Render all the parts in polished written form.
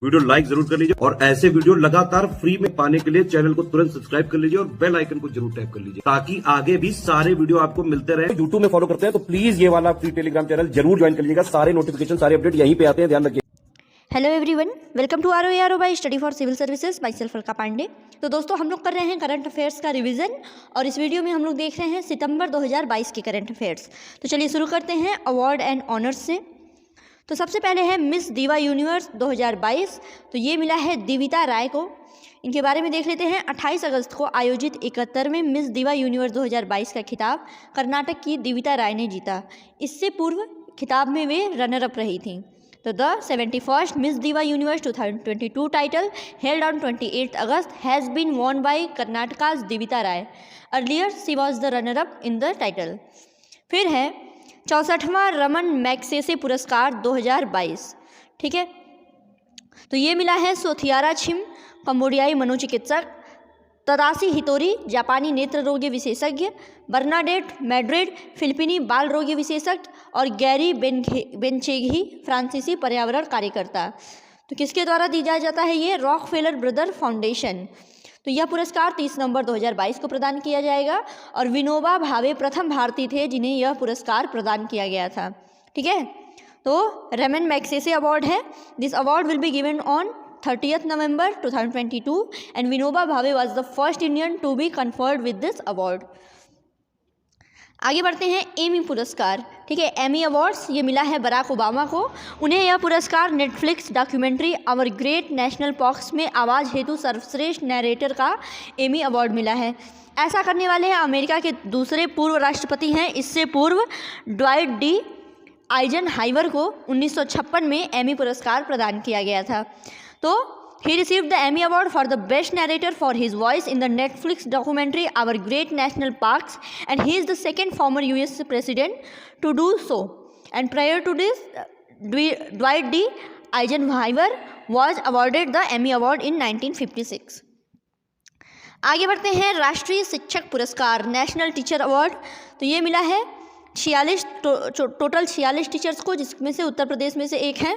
Video like जरूर कर लीजिए और ऐसे वीडियो लगातार फ्री में पाने के लिए चैनल को तुरंत सब्सक्राइब कर लीजिए और बेल आइकन को जरूर टैप कर लीजिए ताकि आगे भी सारे वीडियो आपको मिलते रहे। यूट्यूब में फॉलो करते हैं तो प्लीज ये वाला फ्री टेलीग्राम चैनल जरूर ज्वाइन कर लीजिएगा। सारे नोटिफिकेशन सारे अपडेट यहीं पे आते हैं, ध्यान रखिए। Hello everyone, welcome to ROARO by study for civil services by self Alka Pandey. तो दोस्तों, हम लोग कर रहे हैं करंट अफेयर्स का रिवीजन और इस वीडियो में हम लोग देख रहे हैं सितंबर 2022 के करंट अफेयर्स। तो चलिए शुरू करते हैं अवार्ड एंड ऑनर्स से। तो सबसे पहले है मिस दीवा यूनिवर्स 2022। तो ये मिला है दिविता राय को। इनके बारे में देख लेते हैं। 28 अगस्त को आयोजित 71वें मिस दीवा यूनिवर्स 2022 का खिताब कर्नाटक की दिविता राय ने जीता। इससे पूर्व खिताब में वे रनर अप रही थीं। तो the 71st miss diva universe 2022 title held on 28 August has been won by Karnataka's Divita Rai. Earlier she was the runner up in the title. फिर है 64वां रमन मैग्सेसे पुरस्कार 2022। ठीक है, तो ये मिला है सोथियारा छिम, कंबोडियाई मनोचिकित्सक, तदाशी हितोरी, जापानी नेत्र रोग विशेषज्ञ, बर्नाडेट मैड्रिड, फिलिपीनी बाल रोग विशेषज्ञ और गैरी बेनचेघी, फ्रांसीसी पर्यावरण कार्यकर्ता। तो किसके द्वारा दिया जाता है ये? Rockefeller brother foundation. तो यह पुरस्कार 30 नवंबर 2022 को प्रदान किया जाएगा और विनोबा भावे प्रथम भारतीय थे जिन्हें यह पुरस्कार प्रदान किया गया था। ठीक है, तो रमन मैग्सेसे अवार्ड है। This award will be given on 30th November 2022 and Vinoba Bhave was the first Indian to be conferred with this award. आगे बढ़ते हैं एमी पुरस्कार। ठीक है, एमी अवार्ड्स ये मिला है बराक ओबामा को। उन्हें यह पुरस्कार Netflix documentary Our Great National Parks में आवाज़ हेतु सर्वश्रेष्ठ नैरेटर का एमी अवार्ड मिला है। ऐसा करने वाले हैं अमेरिका के दूसरे पूर्व राष्ट्रपति हैं। इससे पूर्व ड्वाइट डी आइजनहाइवर को 1956 में एमी पुरस्कार प्रदान किया गया था। तो he received the Emmy Award for the Best Narrator for his voice in the Netflix documentary Our Great National Parks, and he is the second former US President to do so. And prior to this, Dwight D. Eisenhower was awarded the Emmy Award in 1956. आगे बढ़ते हैं राष्ट्रीय शिक्षक पुरस्कार, national teacher award. तो ये मिला है 46 टोटल 46 टीचर्स को, जिसमें से उत्तर प्रदेश में से एक हैं।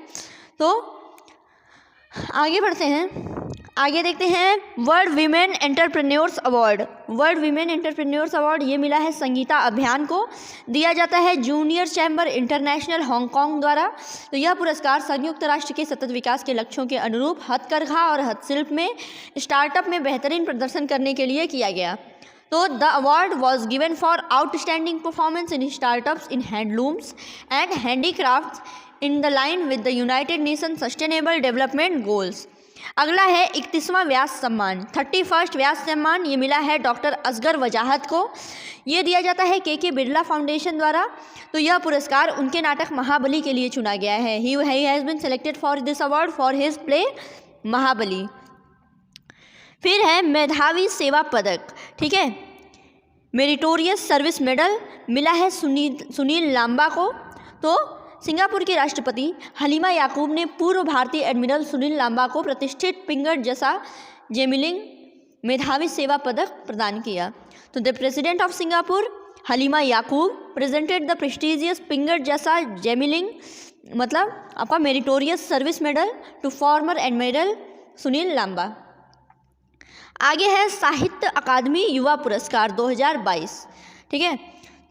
तो आगे बढ़ते हैं, आगे देखते हैं world women entrepreneurs award. World women entrepreneurs award ये मिला है संगीता अभियान को। दिया जाता है जूनियर चैम्बर इंटरनेशनल हांगकांग द्वारा। तो यह पुरस्कार संयुक्त राष्ट्र के सतत विकास के लक्ष्यों के अनुरूप हथकरघा और हस्तशिल्प में स्टार्टअप में बेहतरीन प्रदर्शन करने के लिए किया गया। तो the award was given for outstanding performance in startups in handlooms and handicrafts in the line with the United nation sustainable development goals. अगला है 31वां व्यास सम्मान, 31st व्यास सम्मान। ये मिला है डॉक्टर असगर वजाहत को। ये दिया जाता है के बिरला फाउंडेशन द्वारा। तो यह पुरस्कार उनके नाटक महाबली के लिए चुना गया है। He has been selected for this award for his play Mahabali. फिर है मेधावी सेवा पदक। ठीक है, मेरिटोरियस सर्विस मेडल मिला है सुनील लांबा को। तो सिंगापुर के राष्ट्रपति हलीमा याकूब ने पूर्व भारतीय एडमिरल सुनील लांबा को प्रतिष्ठित पिंगट जसा जेमिलिंग मेधावी सेवा पदक प्रदान किया। तो the president of Singapore Halima Yacob presented the prestigious Pingat Jasa Gemilang, मतलब आपका meritorious service medal to former admiral Sunil Lamba. आगे है साहित्य अकादमी युवा पुरस्कार 2022। ठीक है,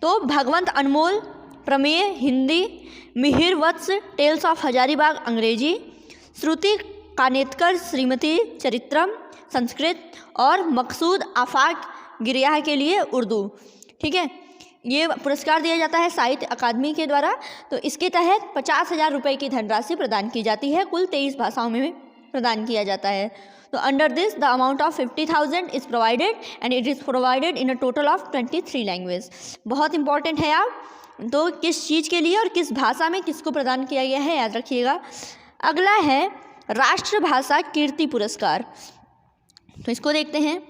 तो भगवंत अनमोल प्रमेय हिंदी, मिहिर वत्स टेल्स ऑफ हजारीबाग अंग्रेजी, श्रुति कानेतकर श्रीमती चरित्रम संस्कृत और मकसूद आफाक गिरिया के लिए उर्दू। ठीक है, ये पुरस्कार दिया जाता है साहित्य अकादमी के द्वारा। तो इसके तहत 50,000 रुपये की धनराशि प्रदान की जाती है। कुल 23 भाषाओं में प्रदान किया जाता है। तो under this the amount of 50,000 is provided and it is provided in a total of 23 language. बहुत इंपॉर्टेंट है आप, तो किस चीज़ के लिए और किस भाषा में किसको प्रदान किया गया है, याद रखिएगा। अगला है राष्ट्रभाषा कीर्ति पुरस्कार। तो इसको देखते हैं।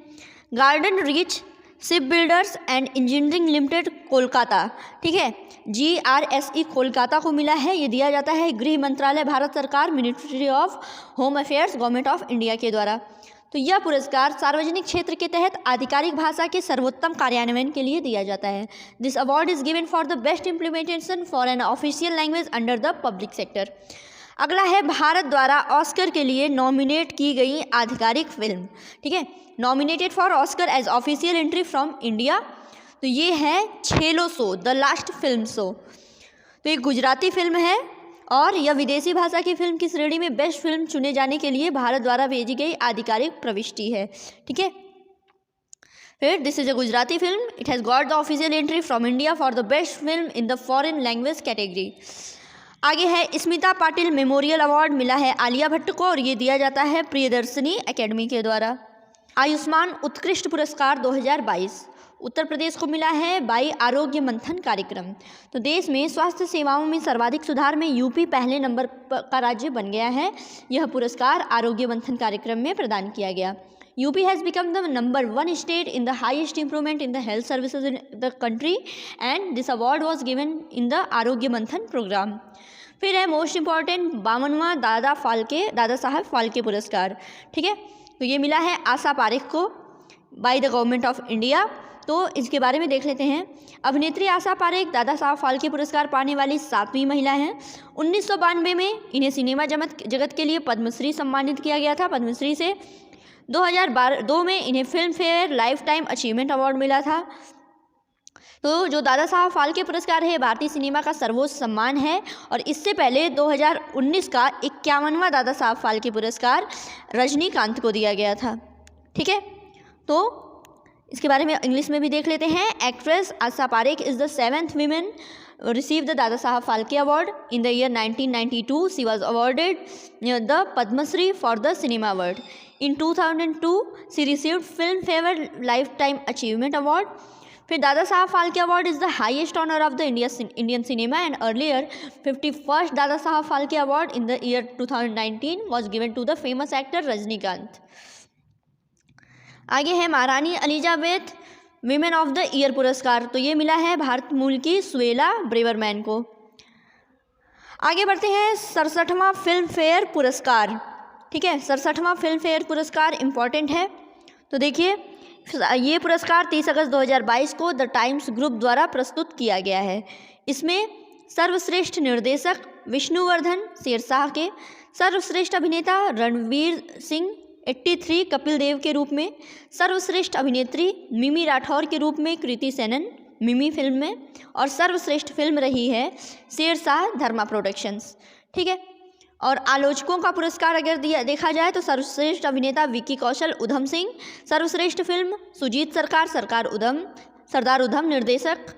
Garden reach ship builders and engineering limited Kolkata. ठीक है, GRSE कोलकाता को मिला है। ये दिया जाता है गृह मंत्रालय भारत सरकार ministry of home affairs government of India के द्वारा। तो यह पुरस्कार सार्वजनिक क्षेत्र के तहत आधिकारिक भाषा के सर्वोत्तम कार्यान्वयन के लिए दिया जाता है। This award is given for the best implementation for an official language under the public sector. अगला है भारत द्वारा ऑस्कर के लिए नॉमिनेट की गई आधिकारिक फिल्म, ठीक है, nominated for Oscar as official entry from India. तो ये है Chhello Show, the last film show. तो ये गुजराती फिल्म है और यह विदेशी भाषा की फिल्म की श्रेणी में बेस्ट फिल्म चुने जाने के लिए भारत द्वारा भेजी गई आधिकारिक प्रविष्टि है, ठीक है। फिर this is a Gujarati film, it has got the official entry from India for the best film in the foreign language category. आगे है स्मिता पाटिल मेमोरियल अवार्ड मिला है आलिया भट्ट को और ये दिया जाता है प्रियदर्शनी एकेडमी के द्वारा। आयुष्मान उत्कृष्ट पुरस्कार 2022 उत्तर प्रदेश को मिला है बाई आरोग्य मंथन कार्यक्रम। तो देश में स्वास्थ्य सेवाओं में सर्वाधिक सुधार में यूपी पहले नंबर का राज्य बन गया है। यह पुरस्कार आरोग्य मंथन कार्यक्रम में प्रदान किया गया। UP has become the number 1 state in the highest improvement in the health services in the country and this award was given in the Arogya Manthan programme. फिर है मोस्ट इम्पॉर्टेंट 52वां दादा साहब फाल्के पुरस्कार, ठीक है। तो ये मिला है आशा पारेख को by the government of India. तो इसके बारे में देख लेते हैं। अभिनेत्री आशा पारेख दादा साहब फाल्के पुरस्कार पाने वाली 7वीं महिला हैं। 1992 में इन्हें सिनेमा जगत के लिए पद्मश्री सम्मानित किया गया था, पद्मश्री से। 2002 में इन्हें film fair lifetime achievement award मिला था। तो जो दादा साहब फाल्के पुरस्कार है भारतीय सिनेमा का सर्वोच्च सम्मान है और इससे पहले 2019 का 51वां दादा साहब फाल्के पुरस्कार रजनीकांत को दिया गया था, ठीक है। तो इसके बारे में इंग्लिश में भी देख लेते हैं। Actress Asha Parekh is the 7th women receive the Dada Saheb Phalke award in the year 1992 she was awarded the Padma Shri for the cinema award. In 2002 she received Filmfare lifetime achievement award. फिर Dada Saheb Phalke award is the highest honour of the Indian cinema and earlier 51st Dada Saheb Phalke award in the year 2019 was given to the famous actor Rajinikanth. आगे है महारानी Elizabeth women of the year पुरस्कार। तो ये मिला है भारत मूल की सुएला ब्रेवरमैन को। आगे बढ़ते हैं 67वां फिल्म फेयर पुरस्कार, ठीक है। 67वां फिल्म फेयर पुरस्कार इम्पॉर्टेंट है। तो देखिए ये पुरस्कार 30 अगस्त 2022 को द टाइम्स ग्रुप द्वारा प्रस्तुत किया गया है। इसमें सर्वश्रेष्ठ निर्देशक विष्णुवर्धन शेरशाह के, सर्वश्रेष्ठ अभिनेता रणवीर सिंह 83 कपिल देव के रूप में, सर्वश्रेष्ठ अभिनेत्री मिमी राठौर के रूप में कृति सेनन मिमी फिल्म में, और सर्वश्रेष्ठ फिल्म रही है शेरशाह धर्मा प्रोडक्शंस, ठीक है। और आलोचकों का पुरस्कार अगर देखा जाए तो सर्वश्रेष्ठ अभिनेता विकी कौशल उधम सिंह, सर्वश्रेष्ठ फिल्म सुजीत सरदार उधम निर्देशक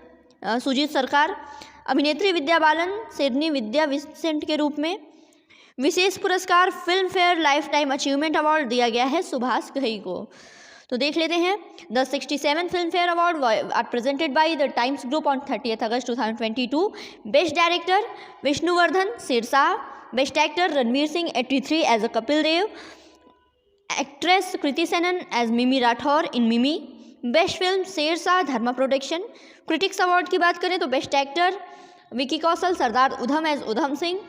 सुजीत सरकार, अभिनेत्री विद्या बालन सिडनी विद्या विसेंट के रूप में। विशेष पुरस्कार film fair lifetime achievement award दिया गया है सुभाष घई को। तो देख लेते हैं। The 67th Filmfare award are presented by the Times Group on 30 August 2022। Best director Vishnuvardhan Shershaah, best actor Ranveer Singh 83 as a Kapil Dev, actress Kriti Sanon as Mimi Rathore in Mimi, best film Shershaah Dharma production. Critics award की बात करें तो best actor Vicky Kaushal Sardar Udham as Udham Singh,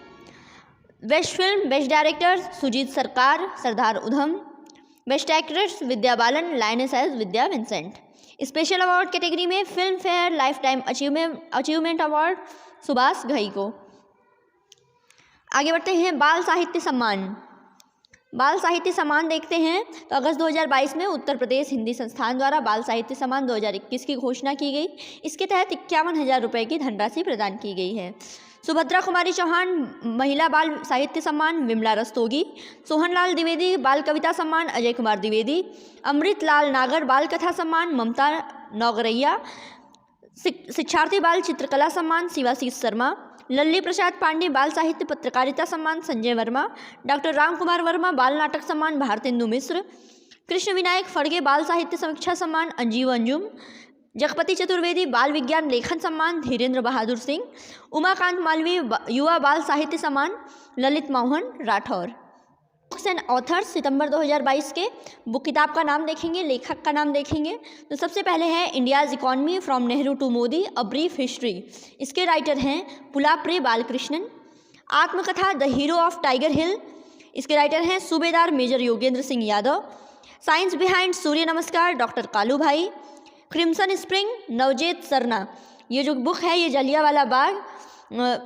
best film best director Shoojit Sircar Sardar Udham, best actress Vidya Balan lioness as विद्या Vincent. Special award category में film fair lifetime achievement award Subhash Ghai को। आगे बढ़ते हैं बाल साहित्य सम्मान। बाल साहित्य सम्मान देखते हैं तो अगस्त 2022 में उत्तर प्रदेश हिंदी संस्थान द्वारा बाल साहित्य सम्मान 2021 की घोषणा की गई। इसके तहत 51,000 रुपये की धनराशि प्रदान की गई है। सुभद्रा कुमारी चौहान महिला बाल साहित्य सम्मान विमला रस्तोगी, सोहनलाल द्विवेदी बाल कविता सम्मान अजय कुमार द्विवेदी, अमृत लाल नागर बाल कथा सम्मान ममता नौगरैया, शिक्षार्थी बाल चित्रकला सम्मान शिवाशीष शर्मा, लल्ली प्रसाद पांडे बाल साहित्य पत्रकारिता सम्मान संजय वर्मा, डॉक्टर राम कुमार वर्मा बाल नाटक सम्मान भारतेंदु मिश्र, कृष्ण विनायक फड़गे बाल साहित्य समीक्षा सम्मान अंजीव अंजुम, जगपति चतुर्वेदी बाल विज्ञान लेखन सम्मान धीरेन्द्र बहादुर सिंह, उमाकांत मालवीय युवा बाल साहित्य सम्मान Lalit Mohan Rathore. Books and authors सितंबर 2022 के बुक किताब का नाम देखेंगे, लेखक का नाम देखेंगे। तो सबसे पहले है India's economy from Nehru to Modi a brief history. इसके राइटर हैं पुलाप्रे बालकृष्णन। आत्मकथा the hero of Tiger Hill. इसके राइटर हैं Subedar major Yogendra Singh Yadav. Science behind Surya Namaskar doctor Kalu Bhai. Crimson spring नवजेत सरना। ये जो बुक है ये जलियांवाला बाग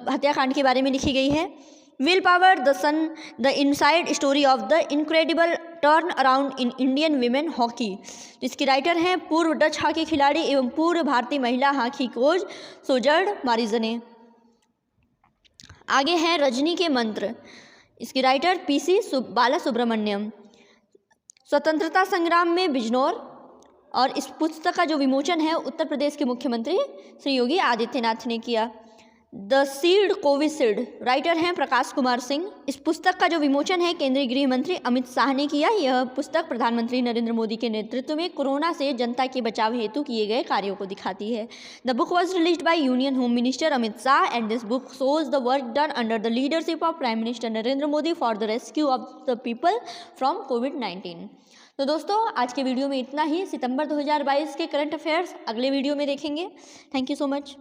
हत्याकांड के बारे में लिखी गई है। Will power the sun the inside story of the incredible turnaround in Indian women hockey. इसकी राइटर हैं पूर्व डच हॉकी खिलाड़ी एवं पूर्व भारतीय महिला हॉकी कोच सोजर्ड मारिजने। आगे हैं रजनी के मंत्र। इसकी राइटर पीसी बाला सुब्रमण्यम। स्वतंत्रता संग्राम में बिजनौर। और इस पुस्तक का जो विमोचन है उत्तर प्रदेश के मुख्यमंत्री श्री योगी आदित्यनाथ ने किया। द सील्ड कोविशील्ड, राइटर हैं प्रकाश कुमार सिंह। इस पुस्तक का जो विमोचन है केंद्रीय गृह मंत्री अमित शाह ने किया। यह पुस्तक प्रधानमंत्री नरेंद्र मोदी के नेतृत्व में कोरोना से जनता के बचाव हेतु किए गए कार्यों को दिखाती है। The book was released by union home minister Amit Shah and this book shows the work done under the leadership of prime minister Narendra Modi for the rescue of the people from कोविड-19। तो दोस्तों आज के वीडियो में इतना ही। सितंबर 2022 के करंट अफेयर्स अगले video में देखेंगे। Thank you so much.